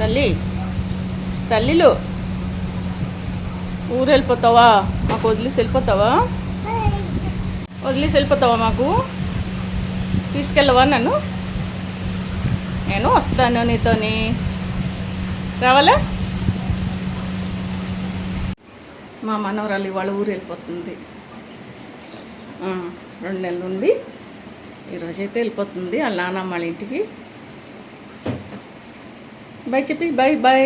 తల్లి తల్లిలు ఊరు వెళ్ళిపోతావా? మాకు వదిలేసి వెళ్ళిపోతావా? వదిలేసి వెళ్ళిపోతావా? మాకు తీసుకెళ్ళవా? నేను వస్తాను నీతోని. రావాలా? మా మనవరాలు ఇవాళ ఊరు వెళ్ళిపోతుంది. 2 నెలల నుండి ఈరోజైతే వెళ్ళిపోతుంది వాళ్ళ నాన్నమ్మ వాళ్ళ ఇంటికి. బాయ్ చెప్పి. Bye bye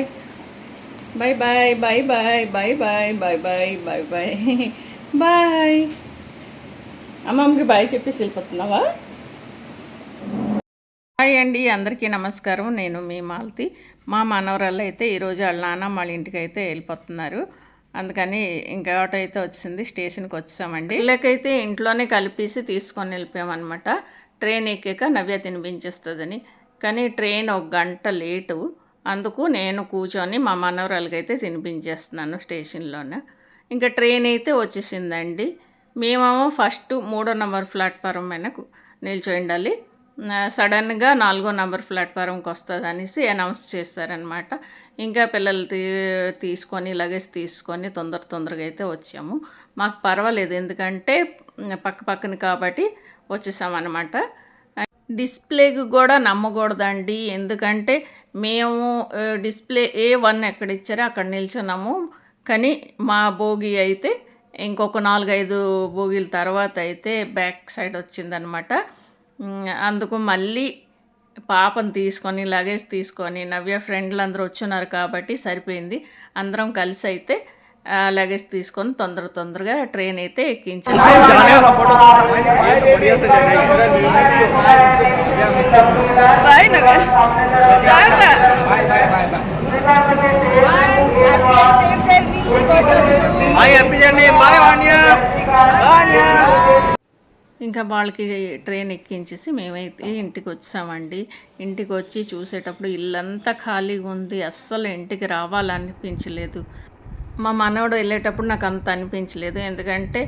bye bye bye bye bye bye bye bye bye bye bye. అమ్మమ్మకి బాయ్ చెప్పేసి వెళ్ళిపోతున్నావా? హాయ్ అండి, అందరికీ నమస్కారం. నేను మీ మాలతి. మా మనవరాళ్ళు అయితే ఈరోజు వాళ్ళ నాన్నమ్మ వాళ్ళ ఇంటికి అయితే వెళ్ళిపోతున్నారు. అందుకని ఇంకా ఆటో అయితే వచ్చింది, స్టేషన్కి వచ్చామండి. వీళ్ళకైతే ఇంట్లోనే కలిపేసి తీసుకొని వెళ్ళిపోయామన్నమాట. ట్రైన్ ఎక్కాక నవ్య తినిపించేస్తుందని. కానీ ట్రైన్ 1 గంట లేటు. అందుకు నేను కూర్చొని మా మనవరాలకి అయితే తినిపించేస్తున్నాను స్టేషన్లోనే. ఇంకా ట్రైన్ అయితే వచ్చేసిందండి. మేమేమో ఫస్ట్ 3వ నెంబర్ ప్లాట్ఫారం పైన నిల్చో ఉండాలి. సడన్గా 4వ నెంబర్ ప్లాట్ఫారంకి వస్తుంది అనేసి అనౌన్స్ చేశారనమాట. ఇంకా పిల్లలు తీసుకొని లగేజ్ తీసుకొని తొందరగా అయితే వచ్చాము. మాకు పర్వాలేదు, ఎందుకంటే పక్కన కాబట్టి వచ్చేసామన్నమాట. డిస్ప్లేకి కూడా నమ్మకూడదండి, ఎందుకంటే మేము డిస్ప్లే A1 ఎక్కడ ఇచ్చారో అక్కడ నిల్చున్నాము. కానీ మా బోగి అయితే ఇంకొక 4-5 బోగీల తర్వాత అయితే బ్యాక్ సైడ్ వచ్చిందనమాట. అందుకు మళ్ళీ పాపను తీసుకొని లగేజ్ తీసుకొని నవ్య ఫ్రెండ్లు అందరూ వచ్చున్నారు కాబట్టి సరిపోయింది. అందరం కలిసి అయితే లగేజ్ తీసుకొని తొందరగా ట్రైన్ అయితే ఎక్కించాము. ఇంకా వాళ్ళకి ట్రైన్ ఎక్కించేసి మేమైతే ఇంటికి వచ్చామండి. ఇంటికి వచ్చి చూసేటప్పుడు ఇల్లంతా ఖాళీగా ఉంది, అస్సలు ఇంటికి రావాలనిపించలేదు. మా మనవడు వెళ్ళేటప్పుడు నాకు అంత అనిపించలేదు, ఎందుకంటే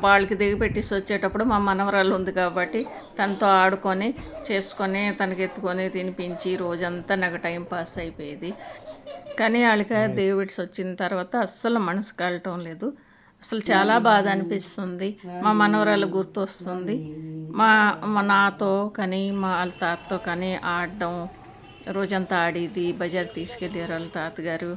వాళ్ళకి దిగిపెట్టేసి వచ్చేటప్పుడు మా మనవరాలు ఉంది కాబట్టి తనతో ఆడుకొని చేసుకొని తనకి ఎత్తుకొని తినిపించి రోజంతా నాకు టైం పాస్ అయిపోయేది. కానీ వాళ్ళకి దిగిపెట్టి వచ్చిన తర్వాత అస్సలు మనసు కలటం లేదు. అసలు చాలా బాధ అనిపిస్తుంది. మా మనవరాలు గుర్తొస్తుంది. మా నాతో కానీ మా వాళ్ళ తాతతో కానీ ఆడడం, రోజంతా ఆడేది. బజార్ తీసుకెళ్ళారు వాళ్ళ తాతగారు.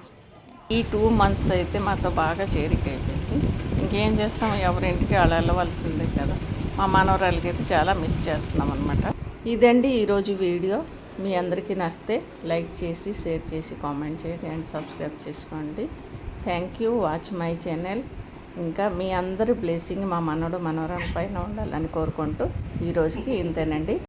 ఈ 2 months అయితే మాతో బాగా చేరిక అయిపోయింది. ఇంకేం చేస్తాం, ఎవరింటికి వాళ్ళు వెళ్ళవలసిందే కదా. మా మనవరాలకి అయితే చాలా మిస్ చేస్తున్నాం అనమాట. ఇదండి ఈరోజు వీడియో. మీ అందరికీ నచ్చితే లైక్ చేసి, షేర్ చేసి, కామెంట్ చేయండి అండ్ సబ్స్క్రైబ్ చేసుకోండి. Thank you, watch my channel. ఇంకా మీ అందరి బ్లెస్సింగ్ మా మనవరాల పైన ఉండాలని కోరుకుంటూ ఈరోజుకి ఇంతేనండి.